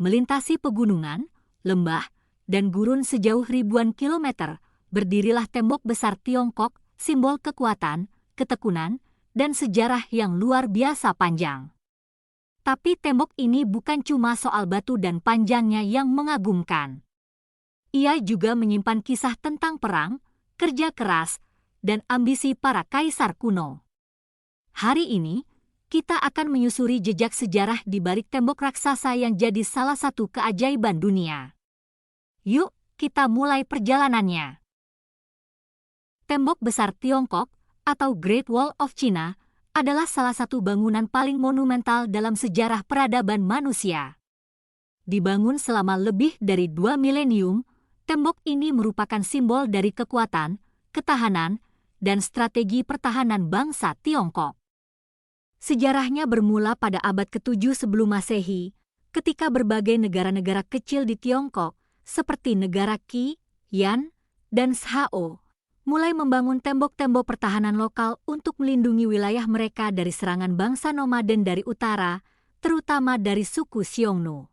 Melintasi pegunungan, lembah, dan gurun sejauh ribuan kilometer, berdirilah tembok besar Tiongkok, simbol kekuatan, ketekunan, dan sejarah yang luar biasa panjang. Tapi tembok ini bukan cuma soal batu dan panjangnya yang mengagumkan. Ia juga menyimpan kisah tentang perang, kerja keras, dan ambisi para kaisar kuno. Hari ini, kita akan menyusuri jejak sejarah di balik tembok raksasa yang jadi salah satu keajaiban dunia. Yuk, kita mulai perjalanannya. Tembok besar Tiongkok, atau Great Wall of China, adalah salah satu bangunan paling monumental dalam sejarah peradaban manusia. Dibangun selama lebih dari 2 milenium, tembok ini merupakan simbol dari kekuatan, ketahanan, dan strategi pertahanan bangsa Tiongkok. Sejarahnya bermula pada abad ke-7 sebelum Masehi, ketika berbagai negara-negara kecil di Tiongkok, seperti negara Qi, Yan, dan Shao, mulai membangun tembok-tembok pertahanan lokal untuk melindungi wilayah mereka dari serangan bangsa nomaden dari utara, terutama dari suku Xiongnu.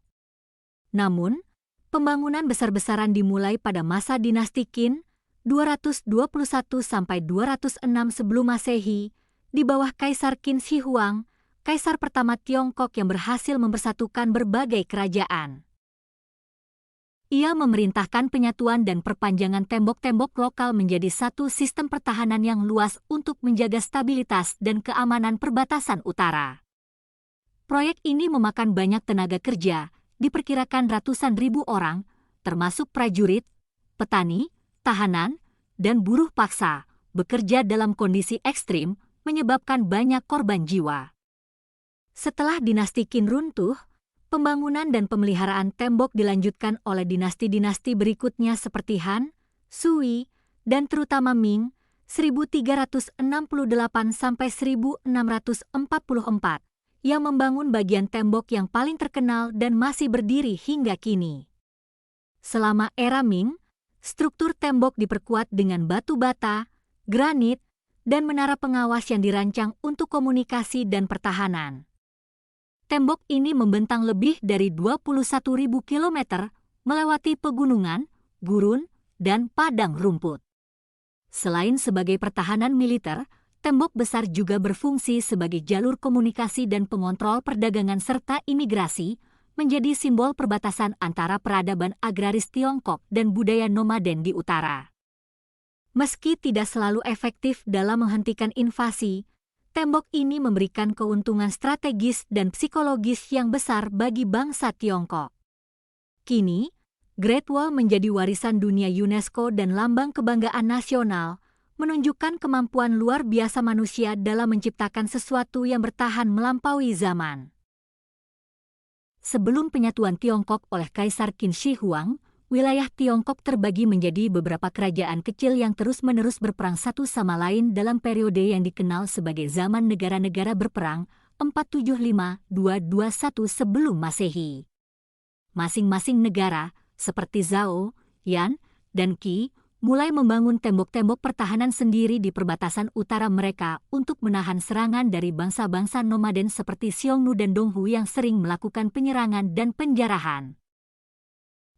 Namun, pembangunan besar-besaran dimulai pada masa dinasti Qin, 221 sampai 206 sebelum Masehi, di bawah Kaisar Qin Shi Huang, kaisar pertama Tiongkok yang berhasil mempersatukan berbagai kerajaan. Ia memerintahkan penyatuan dan perpanjangan tembok-tembok lokal menjadi satu sistem pertahanan yang luas untuk menjaga stabilitas dan keamanan perbatasan utara. Proyek ini memakan banyak tenaga kerja, diperkirakan ratusan ribu orang, termasuk prajurit, petani, tahanan, dan buruh paksa, bekerja dalam kondisi ekstrim, menyebabkan banyak korban jiwa. Setelah dinasti Qin runtuh, pembangunan dan pemeliharaan tembok dilanjutkan oleh dinasti-dinasti berikutnya seperti Han, Sui, dan terutama Ming, 1368 sampai 1644, yang membangun bagian tembok yang paling terkenal dan masih berdiri hingga kini. Selama era Ming, struktur tembok diperkuat dengan batu bata, granit, dan menara pengawas yang dirancang untuk komunikasi dan pertahanan. Tembok ini membentang lebih dari 21.000 kilometer, melewati pegunungan, gurun, dan padang rumput. Selain sebagai pertahanan militer, tembok besar juga berfungsi sebagai jalur komunikasi dan pengontrol perdagangan serta imigrasi, menjadi simbol perbatasan antara peradaban agraris Tiongkok dan budaya nomaden di utara. Meski tidak selalu efektif dalam menghentikan invasi, tembok ini memberikan keuntungan strategis dan psikologis yang besar bagi bangsa Tiongkok. Kini, Great Wall menjadi warisan dunia UNESCO dan lambang kebanggaan nasional, menunjukkan kemampuan luar biasa manusia dalam menciptakan sesuatu yang bertahan melampaui zaman. Sebelum penyatuan Tiongkok oleh Kaisar Qin Shi Huang, wilayah Tiongkok terbagi menjadi beberapa kerajaan kecil yang terus-menerus berperang satu sama lain dalam periode yang dikenal sebagai zaman negara-negara berperang 475-221 sebelum Masehi. Masing-masing negara, seperti Zhao, Yan, dan Qi, mulai membangun tembok-tembok pertahanan sendiri di perbatasan utara mereka untuk menahan serangan dari bangsa-bangsa nomaden seperti Xiongnu dan Donghu yang sering melakukan penyerangan dan penjarahan.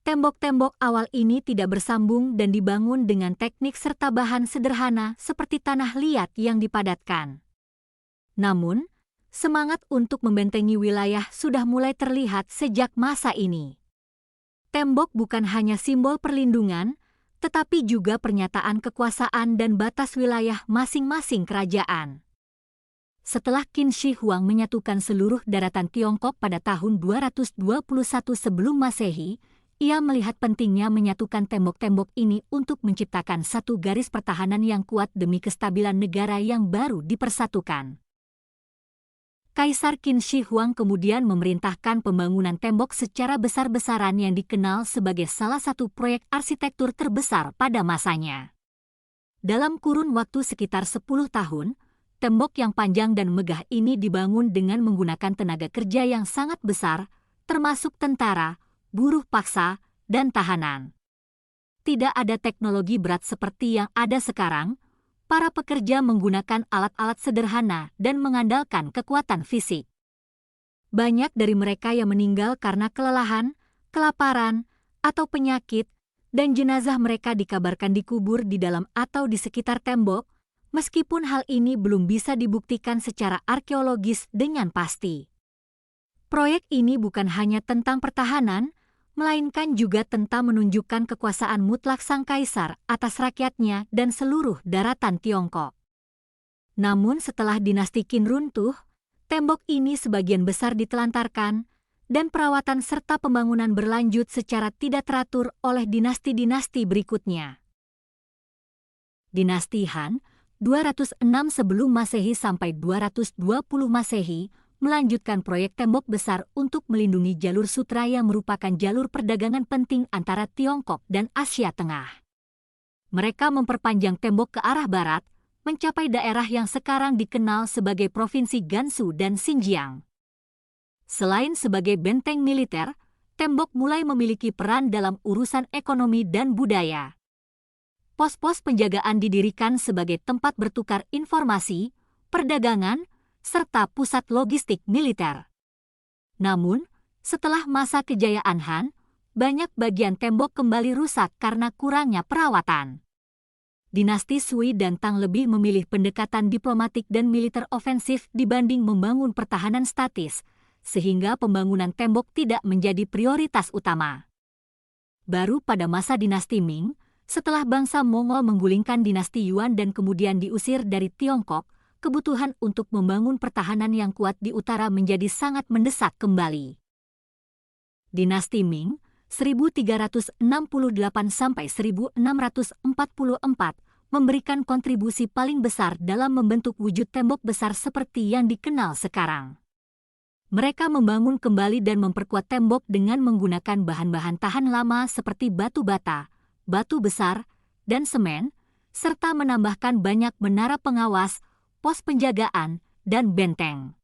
Tembok-tembok awal ini tidak bersambung dan dibangun dengan teknik serta bahan sederhana seperti tanah liat yang dipadatkan. Namun, semangat untuk membentengi wilayah sudah mulai terlihat sejak masa ini. Tembok bukan hanya simbol perlindungan, tetapi juga pernyataan kekuasaan dan batas wilayah masing-masing kerajaan. Setelah Qin Shi Huang menyatukan seluruh daratan Tiongkok pada tahun 221 sebelum Masehi, ia melihat pentingnya menyatukan tembok-tembok ini untuk menciptakan satu garis pertahanan yang kuat demi kestabilan negara yang baru dipersatukan. Kaisar Qin Shi Huang kemudian memerintahkan pembangunan tembok secara besar-besaran yang dikenal sebagai salah satu proyek arsitektur terbesar pada masanya. Dalam kurun waktu sekitar 10 tahun, tembok yang panjang dan megah ini dibangun dengan menggunakan tenaga kerja yang sangat besar, termasuk tentara, buruh paksa, dan tahanan. Tidak ada teknologi berat seperti yang ada sekarang, para pekerja menggunakan alat-alat sederhana dan mengandalkan kekuatan fisik. Banyak dari mereka yang meninggal karena kelelahan, kelaparan, atau penyakit, dan jenazah mereka dikabarkan dikubur di dalam atau di sekitar tembok, meskipun hal ini belum bisa dibuktikan secara arkeologis dengan pasti. Proyek ini bukan hanya tentang pertahanan, melainkan juga tentang menunjukkan kekuasaan mutlak sang kaisar atas rakyatnya dan seluruh daratan Tiongkok. Namun setelah dinasti Qin runtuh, tembok ini sebagian besar ditelantarkan, dan perawatan serta pembangunan berlanjut secara tidak teratur oleh dinasti-dinasti berikutnya. Dinasti Han, 206 sebelum Masehi sampai 220 Masehi, melanjutkan proyek tembok besar untuk melindungi jalur sutra yang merupakan jalur perdagangan penting antara Tiongkok dan Asia Tengah. Mereka memperpanjang tembok ke arah barat, mencapai daerah yang sekarang dikenal sebagai Provinsi Gansu dan Xinjiang. Selain sebagai benteng militer, tembok mulai memiliki peran dalam urusan ekonomi dan budaya. Pos-pos penjagaan didirikan sebagai tempat bertukar informasi, perdagangan, serta pusat logistik militer. Namun, setelah masa kejayaan Han, banyak bagian tembok kembali rusak karena kurangnya perawatan. Dinasti Sui dan Tang lebih memilih pendekatan diplomatik dan militer ofensif dibanding membangun pertahanan statis, sehingga pembangunan tembok tidak menjadi prioritas utama. Baru pada masa dinasti Ming, setelah bangsa Mongol menggulingkan dinasti Yuan dan kemudian diusir dari Tiongkok, kebutuhan untuk membangun pertahanan yang kuat di utara menjadi sangat mendesak kembali. Dinasti Ming, 1368 sampai 1644, memberikan kontribusi paling besar dalam membentuk wujud tembok besar seperti yang dikenal sekarang. Mereka membangun kembali dan memperkuat tembok dengan menggunakan bahan-bahan tahan lama seperti batu bata, batu besar, dan semen, serta menambahkan banyak menara pengawas, pos penjagaan, dan benteng.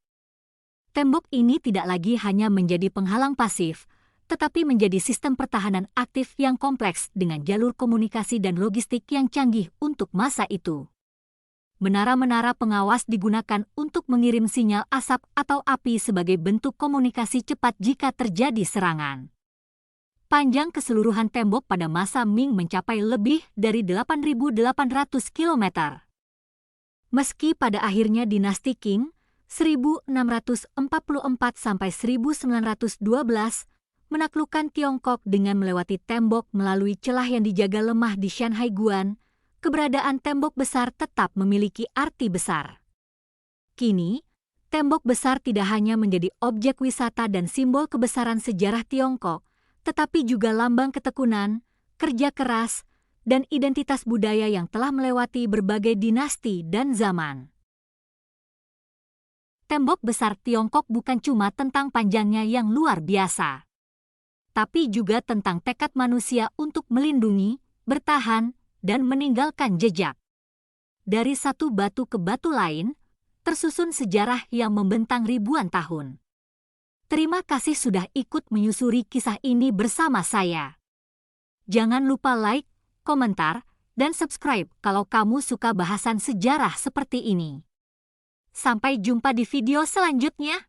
Tembok ini tidak lagi hanya menjadi penghalang pasif, tetapi menjadi sistem pertahanan aktif yang kompleks dengan jalur komunikasi dan logistik yang canggih untuk masa itu. Menara-menara pengawas digunakan untuk mengirim sinyal asap atau api sebagai bentuk komunikasi cepat jika terjadi serangan. Panjang keseluruhan tembok pada masa Ming mencapai lebih dari 8.800 km. Meski pada akhirnya dinasti Qing, 1644 sampai 1912, menaklukkan Tiongkok dengan melewati tembok melalui celah yang dijaga lemah di Shanhai Guan, keberadaan tembok besar tetap memiliki arti besar. Kini, tembok besar tidak hanya menjadi objek wisata dan simbol kebesaran sejarah Tiongkok, tetapi juga lambang ketekunan, kerja keras, dan identitas budaya yang telah melewati berbagai dinasti dan zaman. Tembok besar Tiongkok bukan cuma tentang panjangnya yang luar biasa, tapi juga tentang tekad manusia untuk melindungi, bertahan, dan meninggalkan jejak. Dari satu batu ke batu lain, tersusun sejarah yang membentang ribuan tahun. Terima kasih sudah ikut menyusuri kisah ini bersama saya. Jangan lupa like, komentar, dan subscribe kalau kamu suka bahasan sejarah seperti ini. Sampai jumpa di video selanjutnya.